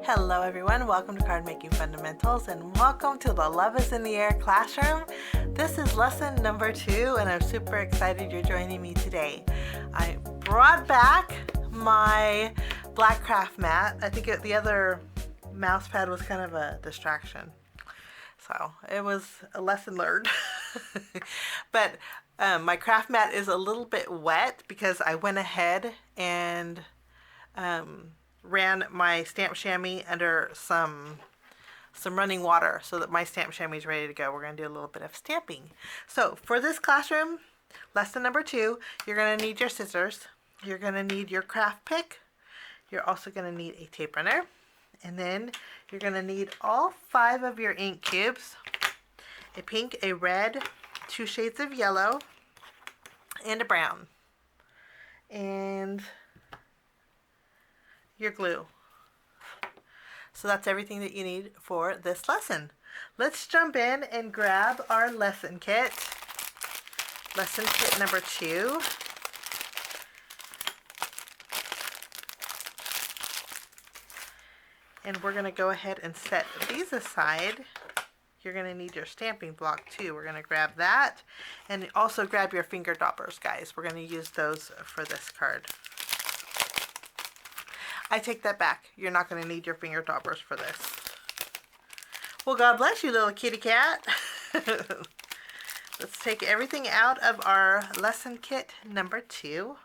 Hello everyone, welcome to Card Making Fundamentals and welcome to the Love is in the Air classroom. This is lesson number 2 and I'm super excited you're joining me today. I brought back my black craft mat. I think the other mouse pad was kind of a distraction. So it was a lesson learned. But my craft mat is a little bit wet because I went ahead and ran my stamp chamois under some running water so that my stamp chamois is ready to go. We're going to do a little bit of stamping. So for this classroom, lesson number 2, you're going to need your scissors. You're going to need your craft pick. You're also going to need a tape runner. And then you're going to need all 5 of your ink cubes, a pink, a red, 2 shades of yellow, and a brown. And your glue. So that's everything that you need for this lesson. Let's jump in and grab our lesson kit. Lesson kit number 2. And we're going to go ahead and set these aside. You're going to need your stamping block too. We're going to grab that. And also grab your finger daubers, guys. We're going to use those for this card. I take that back. You're not going to need your finger daubers for this. Well, God bless you, little kitty cat. Let's take everything out of our lesson kit number 2.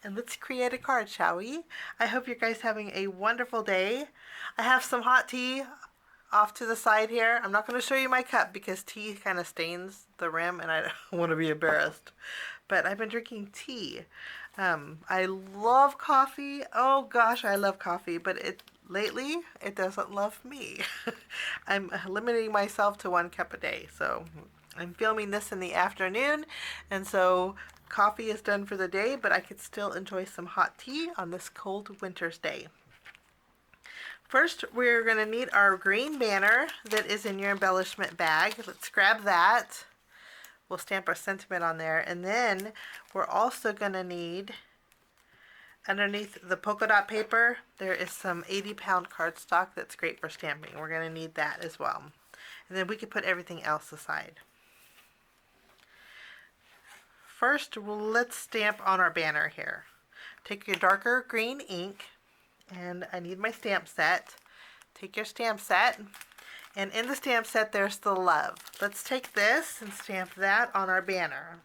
And let's create a card, shall we? I hope you guys having a wonderful day. I have some hot tea off to the side here. I'm not going to show you my cup because tea kind of stains the rim and I don't want to be embarrassed. But I've been drinking tea. I love coffee. Oh gosh, I love coffee, but lately it doesn't love me. I'm limiting myself to 1 cup a day. So I'm filming this in the afternoon, and so coffee is done for the day, but I could still enjoy some hot tea on this cold winter's day. First, we're going to need our green banner that is in your embellishment bag. Let's grab that. We'll stamp our sentiment on there, and then we're also going to need, underneath the polka dot paper, there is some 80-pound cardstock that's great for stamping. We're going to need that as well. And then we can put everything else aside. First, let's stamp on our banner here. Take your darker green ink, and I need my stamp set. Take your stamp set. And in the stamp set, there's the love. Let's take this and stamp that on our banner.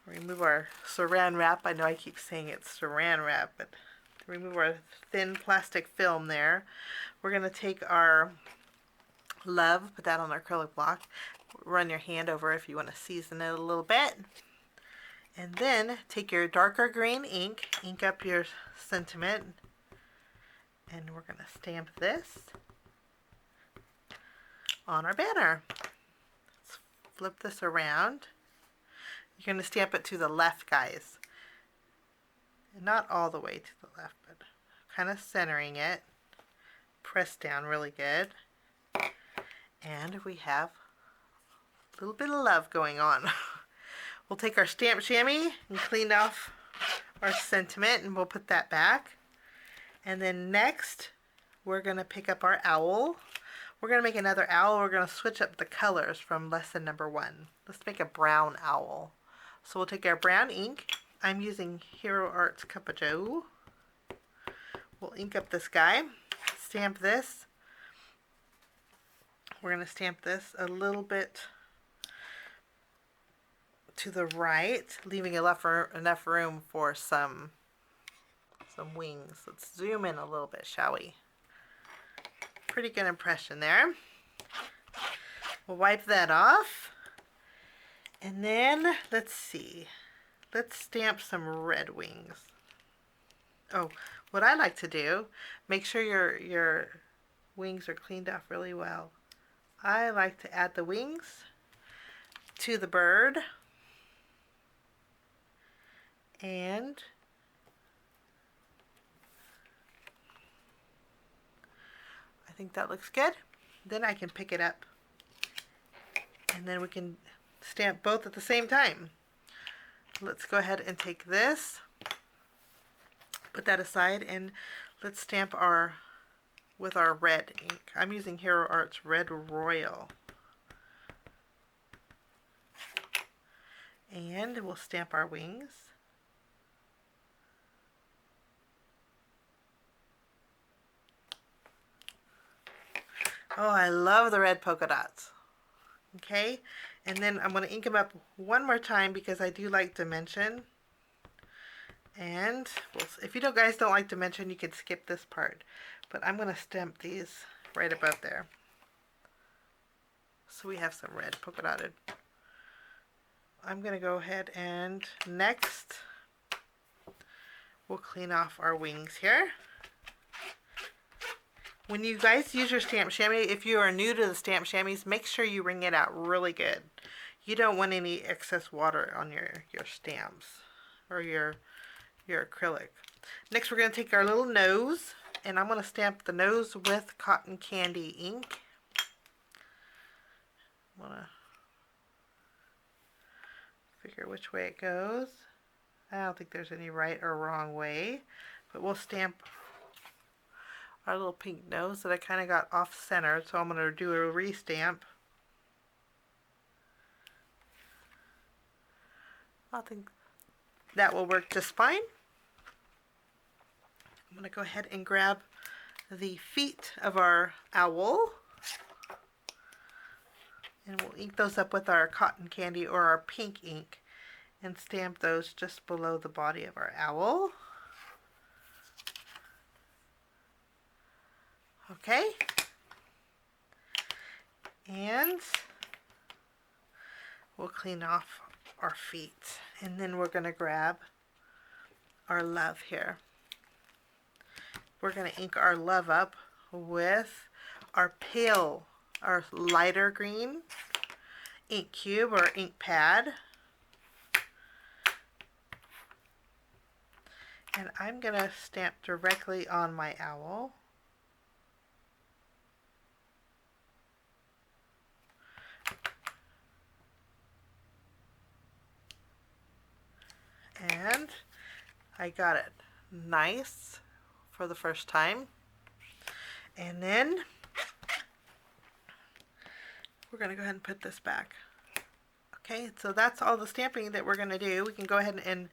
Remove our saran wrap. I know I keep saying it's saran wrap, but remove our thin plastic film there. We're going to take our love, put that on our acrylic block. Run your hand over if you want to season it a little bit. And then take your darker green ink, ink up your sentiment, and we're going to stamp this on our banner. Let's flip this around. You're going to stamp it to the left, guys. Not all the way to the left, but kind of centering it. Press down really good. And we have a little bit of love going on. We'll take our stamp chamois and clean off our sentiment, and we'll put that back. And then next, we're going to pick up our owl. We're going to make another owl. We're going to switch up the colors from lesson number 1. Let's make a brown owl. So we'll take our brown ink. I'm using Hero Arts Cup of Joe. We'll ink up this guy. Stamp this. We're going to stamp this a little bit to the right, leaving enough room for some wings. Let's zoom in a little bit, shall we? Pretty good impression there. We'll wipe that off. And then, let's see. Let's stamp some red wings. Oh, what I like to do, make sure your wings are cleaned off really well. I like to add the wings to the bird. And I think that looks good. Then I can pick it up. And then we can stamp both at the same time. Let's go ahead and take this Put that aside and let's stamp our with our red ink. I'm using Hero Arts Red Royal. And we'll stamp our wings. Oh, I love the red polka dots. Okay, and then I'm going to ink them up one more time because I do like dimension. And if you guys don't like dimension, you can skip this part. But I'm going to stamp these right above there. So we have some red polka dotted. I'm going to go ahead and next we'll clean off our wings here. When you guys use your stamp chamois, if you are new to the stamp chamois, make sure you wring it out really good. You don't want any excess water on your stamps or your acrylic. Next we're going to take our little nose, and I'm going to stamp the nose with cotton candy ink. I'm going to figure which way it goes. I don't think there's any right or wrong way, but we'll stamp our little pink nose that I kind of got off center, so I'm going to do a restamp. I think that will work just fine. I'm going to go ahead and grab the feet of our owl, and we'll ink those up with our cotton candy or our pink ink and stamp those just below the body of our owl. Okay, and we'll clean off our feet, and then we're going to grab our love here. We're going to ink our love up with our lighter green ink cube or ink pad. And I'm going to stamp directly on my owl. And I got it nice for the first time. And then we're going to go ahead and put this back. Okay, so that's all the stamping that we're going to do. We can go ahead and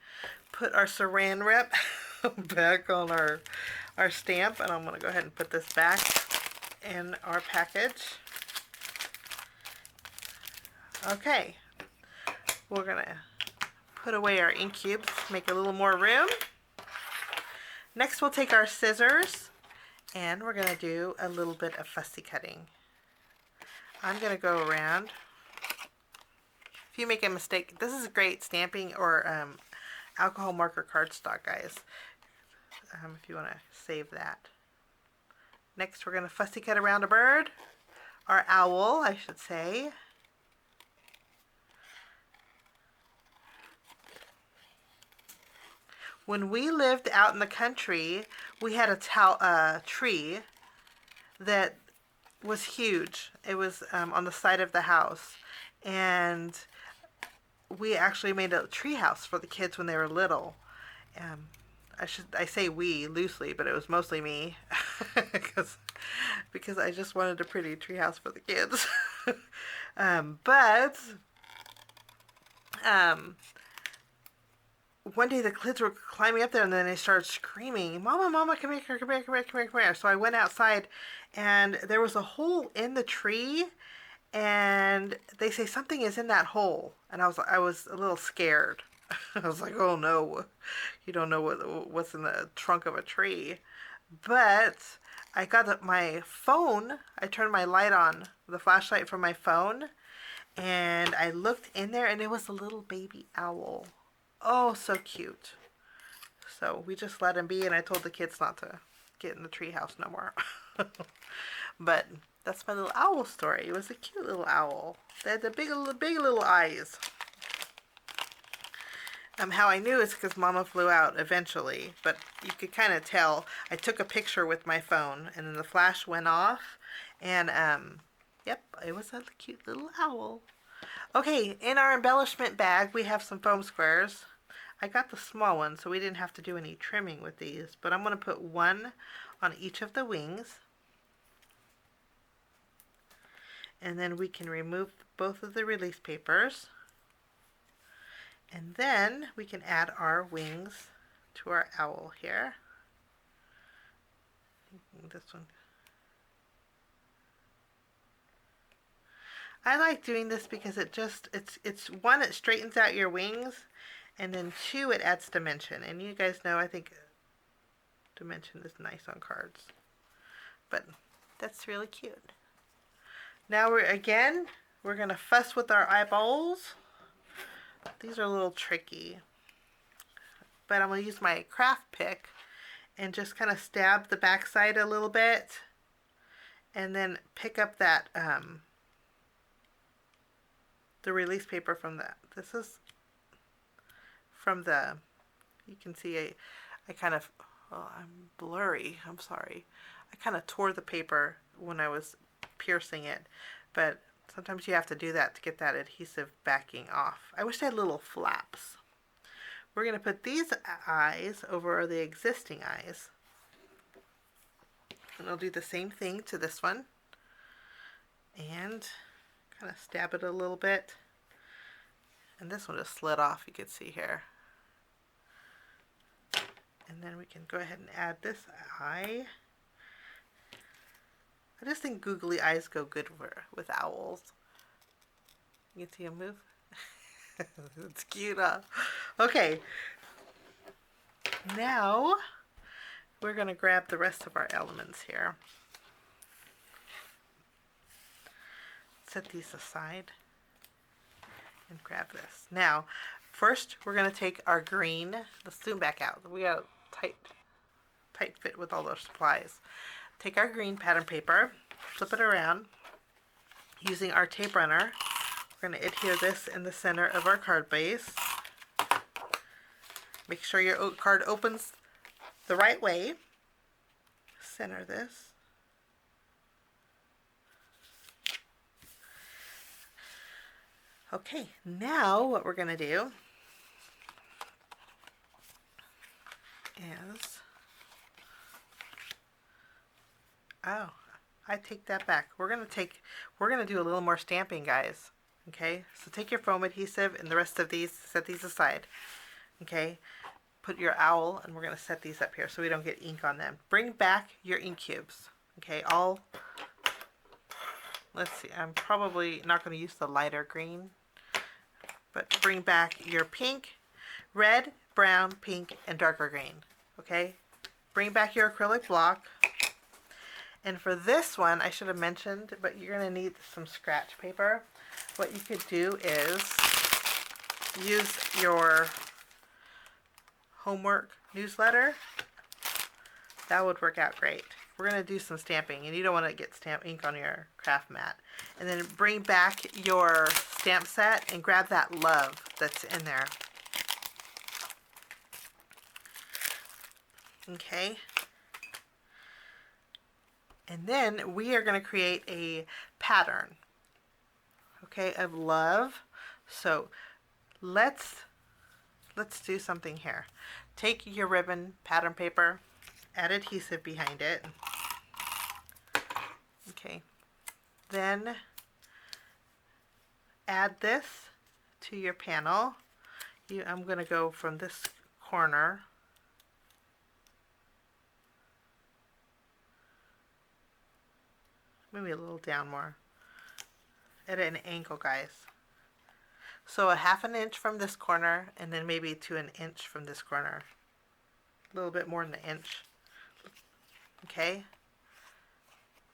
put our saran wrap back on our stamp, and I'm going to go ahead and put this back in our package. Okay, we're going to put away our ink cubes, make a little more room. Next we'll take our scissors and we're going to do a little bit of fussy cutting. I'm going to go around. If you make a mistake, this is great stamping or alcohol marker cardstock, guys, if you want to save that. Next we're going to fussy cut around a bird, our owl I should say. When we lived out in the country, we had a tree that was huge. It was on the side of the house, and we actually made a tree house for the kids when they were little. I say we loosely, but it was mostly me because I just wanted a pretty tree house for the kids. One day the kids were climbing up there, and then they started screaming, "Mama, Mama, come here, come here, come here, come here, come here." So I went outside, and there was a hole in the tree, and they say something is in that hole, and I was a little scared. I was like, "Oh no, you don't know what's in the trunk of a tree." But I got my phone. I turned my light on, the flashlight from my phone, and I looked in there, and it was a little baby owl. Oh, so cute. So we just let him be, and I told the kids not to get in the treehouse no more. But that's my little owl story. It was a cute little owl. They had the big little eyes. How I knew is because Mama flew out eventually, but you could kind of tell. I took a picture with my phone, and then the flash went off, and yep, it was a cute little owl. Okay, in our embellishment bag, we have some foam squares. I got the small one, so we didn't have to do any trimming with these, but I'm going to put one on each of the wings. And then we can remove both of the release papers. And then we can add our wings to our owl here. This one. I like doing this because it's one, it straightens out your wings, and then two, it adds dimension. And you guys know, I think dimension is nice on cards. But that's really cute. Now we're going to fuss with our eyeballs. These are a little tricky. But I'm going to use my craft pick and just kind of stab the backside a little bit. And then pick up that, the release paper from that. This is from the, you can see I kind of, oh, I'm blurry, I'm sorry. I kind of tore the paper when I was piercing it, but sometimes you have to do that to get that adhesive backing off. I wish I had little flaps. We're going to put these eyes over the existing eyes. And I'll do the same thing to this one. And kind of stab it a little bit. And this one just slid off, you can see here. And then we can go ahead and add this eye. I just think googly eyes go good with owls. You can see them move. It's cute, huh? Okay. Now we're going to grab the rest of our elements here. Set these aside and grab this. Now, first we're going to take our green. Let's zoom back out. We got a tight fit with all those supplies. Take our green pattern paper, flip it around using our tape runner. We're going to adhere this in the center of our card base. Make sure your card opens the right way. Center this. Okay, now what we're going to do is, oh, I take that back. We're going to do a little more stamping, guys. Okay, so take your foam adhesive and the rest of these, set these aside. Okay, put your owl, and we're going to set these up here so we don't get ink on them. Bring back your ink cubes. Okay, let's see, I'm probably not going to use the lighter green, but bring back your pink, red, brown, pink, and darker green. Okay, bring back your acrylic block. And for this one, I should have mentioned, but you're going to need some scratch paper. What you could do is use your homework newsletter. That would work out great. We're going to do some stamping, and you don't want to get stamp ink on your craft mat. And then bring back your stamp set and grab that love that's in there. Okay. And then we are going to create a pattern, okay, of love. So let's do something here. Take your ribbon pattern paper, add adhesive behind it. Okay. Then add this to your panel. I'm going to go from this corner. Maybe a little down more. At an angle, guys. So a ½ an inch from this corner, and then maybe to an inch from this corner. A little bit more than an inch. Okay?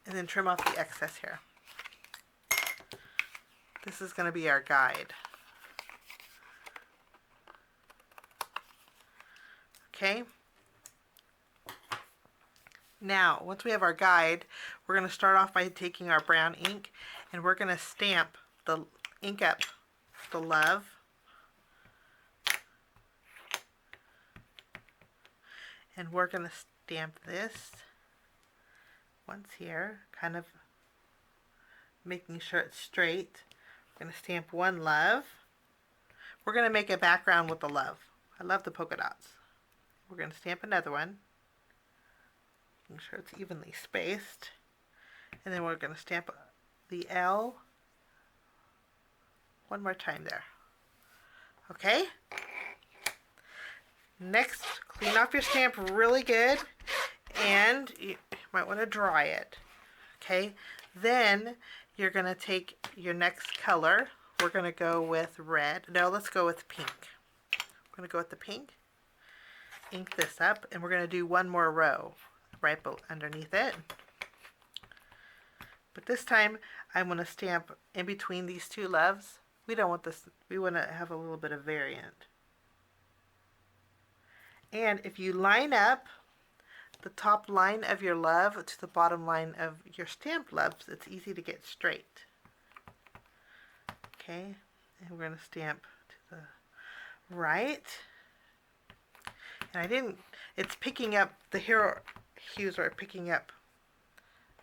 And then trim off the excess here. This is going to be our guide. Okay? Now, once we have our guide, we're going to start off by taking our brown ink, and we're going to stamp the ink up the love. And we're going to stamp this once here, kind of making sure it's straight. We're going to stamp one love. We're going to make a background with the love. I love the polka dots. We're going to stamp another one. Make sure it's evenly spaced. And then we're going to stamp the L one more time there. Okay? Next, clean off your stamp really good, and you might want to dry it. Okay? Then you're going to take your next color. We're going to go with red. No, let's go with pink. We're going to go with the pink. Ink this up, and we're going to do one more row right underneath it. But this time, I'm going to stamp in between these two loves. We don't want this, we want to have a little bit of variant. And if you line up the top line of your love to the bottom line of your stamp loves, it's easy to get straight. Okay, and we're going to stamp to the right. And it's picking up, the hero hues are picking up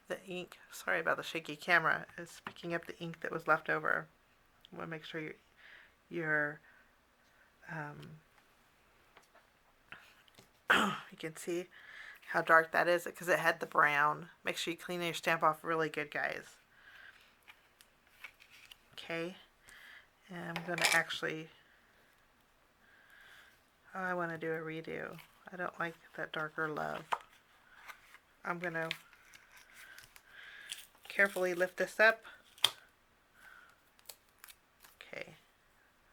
the ink. Sorry about the shaky camera. It's picking up the ink that was left over. I want to make sure you can see how dark that is because it had the brown. Make sure you clean your stamp off really good, guys. Okay, and I'm going to actually, I want to do a redo. I don't like that darker love. I'm going to carefully lift this up. Okay,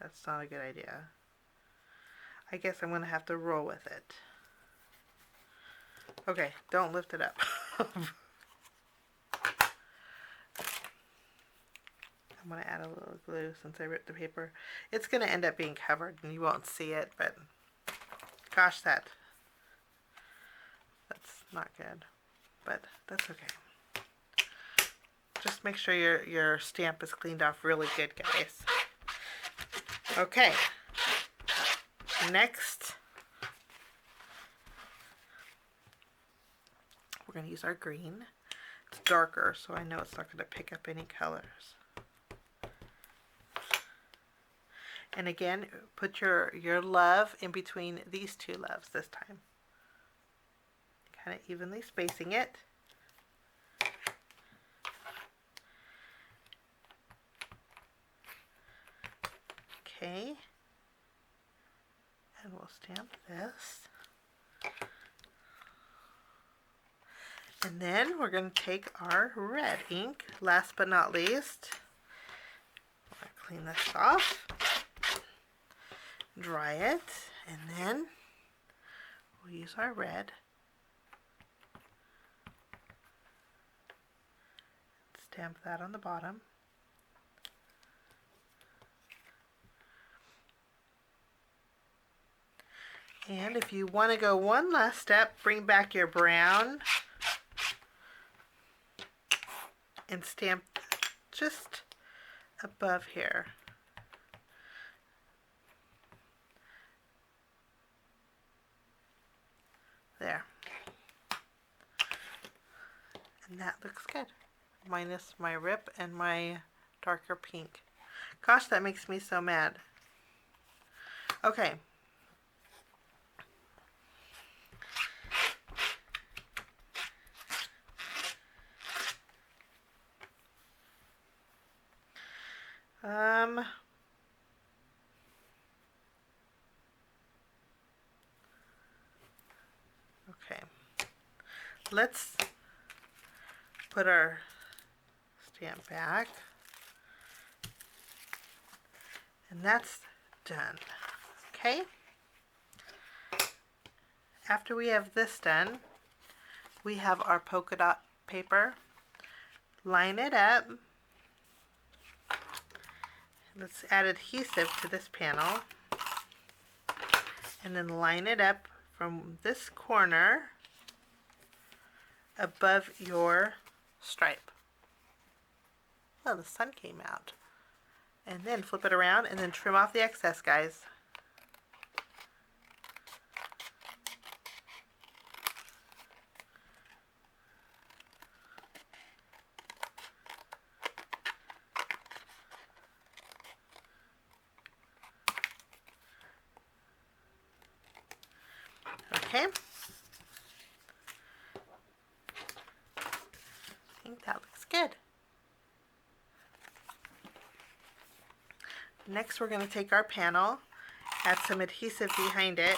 that's not a good idea. I guess I'm going to have to roll with it. Okay, don't lift it up. I'm going to add a little glue since I ripped the paper. It's going to end up being covered and you won't see it, but gosh, that's not good. But that's okay. Just make sure your stamp is cleaned off really good, guys. Okay. Next, we're going to use our green. It's darker, so I know it's not going to pick up any colors. And again, put your love in between these two loves this time. Kind of evenly spacing it. Okay. And we'll stamp this. And then we're going to take our red ink, last but not least. I'll clean this off. Dry it, and then we'll use our red. Stamp that on the bottom. And if you want to go one last step, bring back your brown and stamp just above here. There. And that looks good. Minus my rip and my darker pink. Gosh, that makes me so mad. Okay. Okay. Let's put our stamp back. And that's done. Okay. After we have this done, we have our polka dot paper. Line it up. Let's add adhesive to this panel. And then line it up from this corner above your stripe. Oh, the sun came out. And then flip it around and then trim off the excess, guys. Okay. I think that looks good. Next, we're going to take our panel, add some adhesive behind it,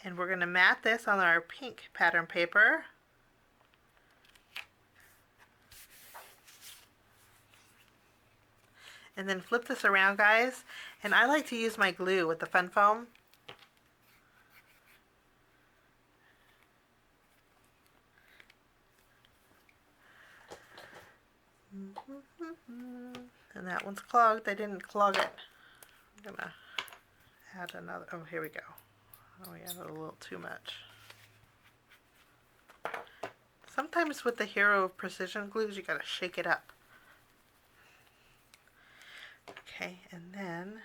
and we're going to mat this on our pink pattern paper. And then flip this around, guys. And I like to use my glue with the fun foam. And that one's clogged. I didn't clog it. I'm gonna add another. Oh, here we go. Oh, we added a little too much. Sometimes with the Hero precision glues, you gotta shake it up. Okay, and then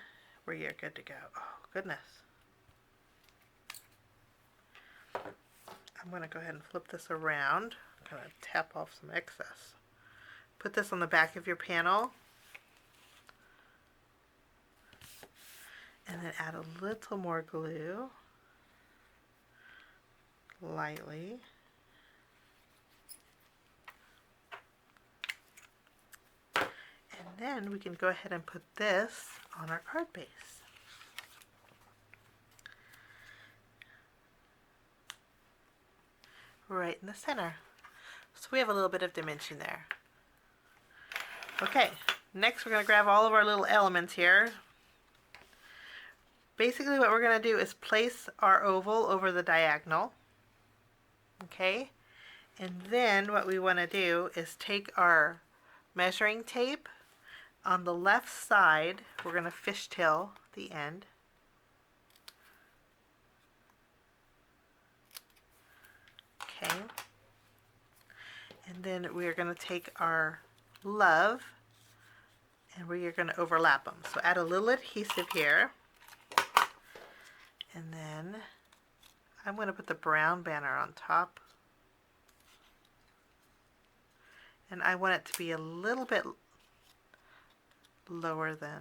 you're good to go. Oh, goodness. I'm gonna go ahead and flip this around. I'm gonna tap off some excess. Put this on the back of your panel. And then add a little more glue. Lightly. And then we can go ahead and put this on our card base. Right in the center. So we have a little bit of dimension there. Okay, next we're going to grab all of our little elements here. Basically what we're going to do is place our oval over the diagonal. Okay, and then what we want to do is take our measuring tape. On the left side, we're going to fishtail the end. Okay. And then we are going to take our love and we are going to overlap them. So add a little adhesive here. And then I'm going to put the brown banner on top. And I want it to be a little bit lower than.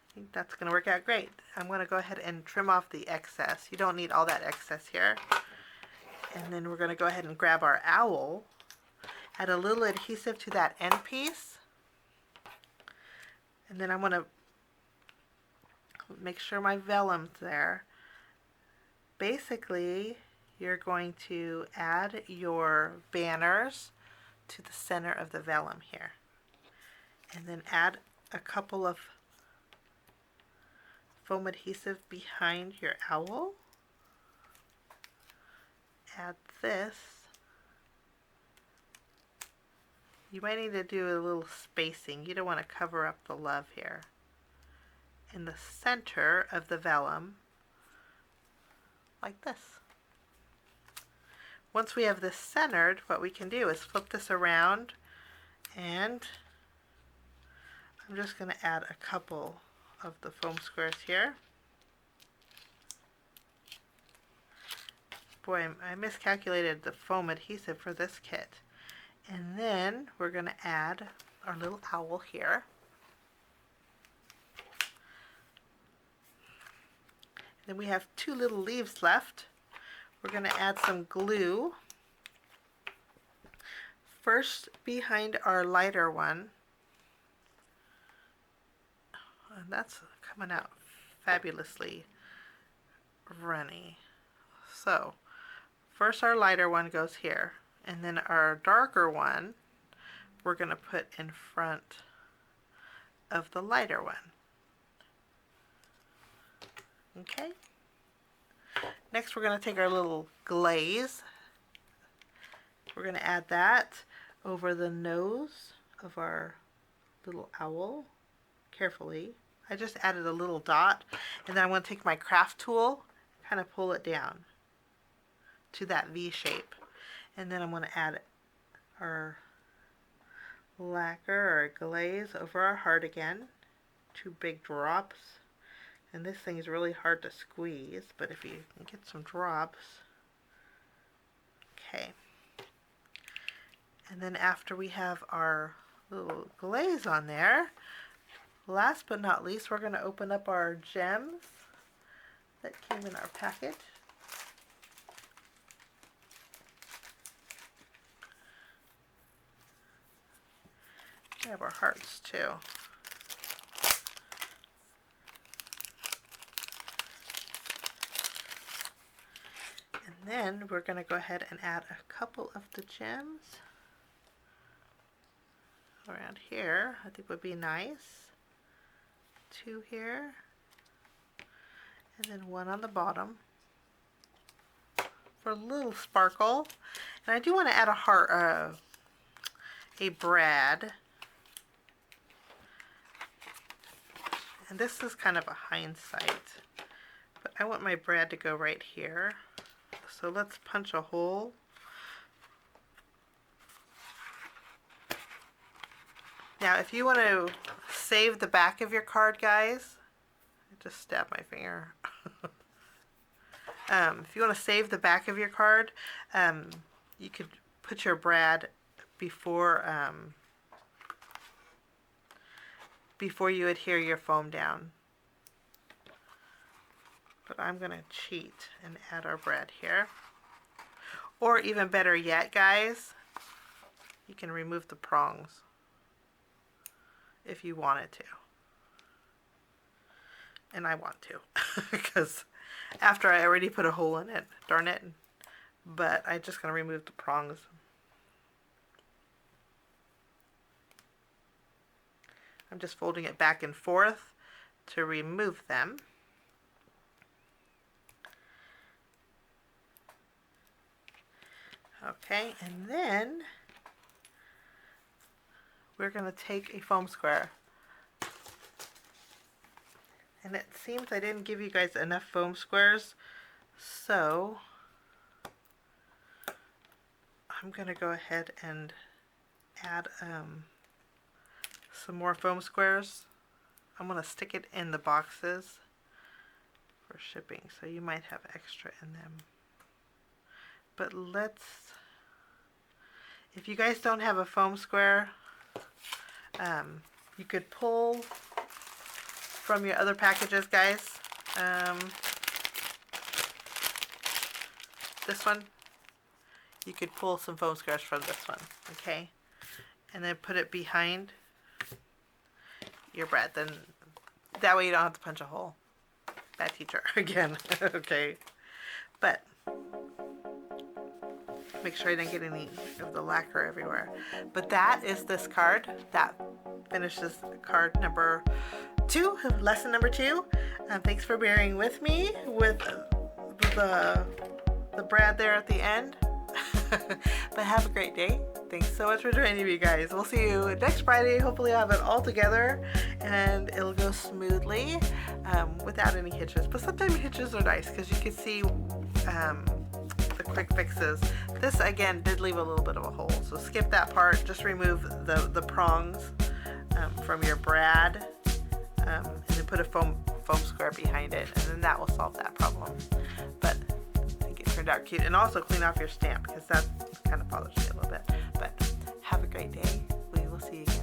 I think that's going to work out great. I'm going to go ahead and trim off the excess. You don't need all that excess here. And then we're going to go ahead and grab our owl, add a little adhesive to that end piece, and then I'm going to make sure my vellum's there. Basically, you're going to add your banners to the center of the vellum here. And then add a couple of foam adhesive behind your owl. Add this. You might need to do a little spacing. You don't want to cover up the love here. In the center of the vellum, like this. Once we have this centered, what we can do is flip this around, and I'm just going to add a couple of the foam squares here. Boy, I miscalculated the foam adhesive for this kit. And then we're going to add our little owl here. Then we have two little leaves left. We're going to add some glue. First, behind our lighter one. And that's coming out fabulously runny. So, first our lighter one goes here. And then our darker one, we're going to put in front of the lighter one. Okay. Next we're going to take our little glaze. We're going to add that over the nose of our little owl, carefully. I just added a little dot, and then I'm going to take my craft tool, kind of pull it down to that V shape. And then I'm going to add our lacquer or glaze over our heart again. 2 big drops. And this thing is really hard to squeeze, but if you can get some drops. Okay. And then after we have our little glaze on there, last but not least, we're going to open up our gems that came in our package. We have our hearts too. And then we're going to go ahead and add a couple of the gems around here. I think would be nice. 2 here, and then 1 on the bottom for a little sparkle. And I do want to add a heart, a brad. And this is kind of a hindsight, but I want my brad to go right here. So let's punch a hole. Now, if you want to save the back of your card, guys, I just stabbed my finger. If you want to save the back of your card, you could put your brad before before you adhere your foam down. But I'm going to cheat and add our brad here. Or even better yet, guys, you can remove the prongs if you wanted to. And I want to, because after I already put a hole in it, darn it. But I'm just going to remove the prongs. I'm just folding it back and forth to remove them. Okay, and then we're going to take a foam square. And it seems I didn't give you guys enough foam squares, so I'm going to go ahead and add some more foam squares. I'm going to stick it in the boxes for shipping, so you might have extra in them. But if you guys don't have a foam square, you could pull from your other packages, guys. This one, you could pull some foam squares from this one, okay? And then put it behind your brad. Then that way you don't have to punch a hole. Bad teacher again, okay? But make sure I didn't get any of the lacquer everywhere. But that is this card. That finishes card number 2, lesson number 2. Thanks for bearing with me with the brad there at the end. But have a great day. Thanks so much for joining me, guys. We'll see you next Friday. Hopefully I'll have it all together and it'll go smoothly without any hitches. But sometimes hitches are nice because you can see the quick fixes. This again did leave a little bit of a hole, so skip that part. Just remove the prongs from your brad, and then put a foam square behind it, and then that will solve that problem. But I think it turned out cute. And also clean off your stamp, because that kind of bothers me a little bit. But have a great day. We will see you again.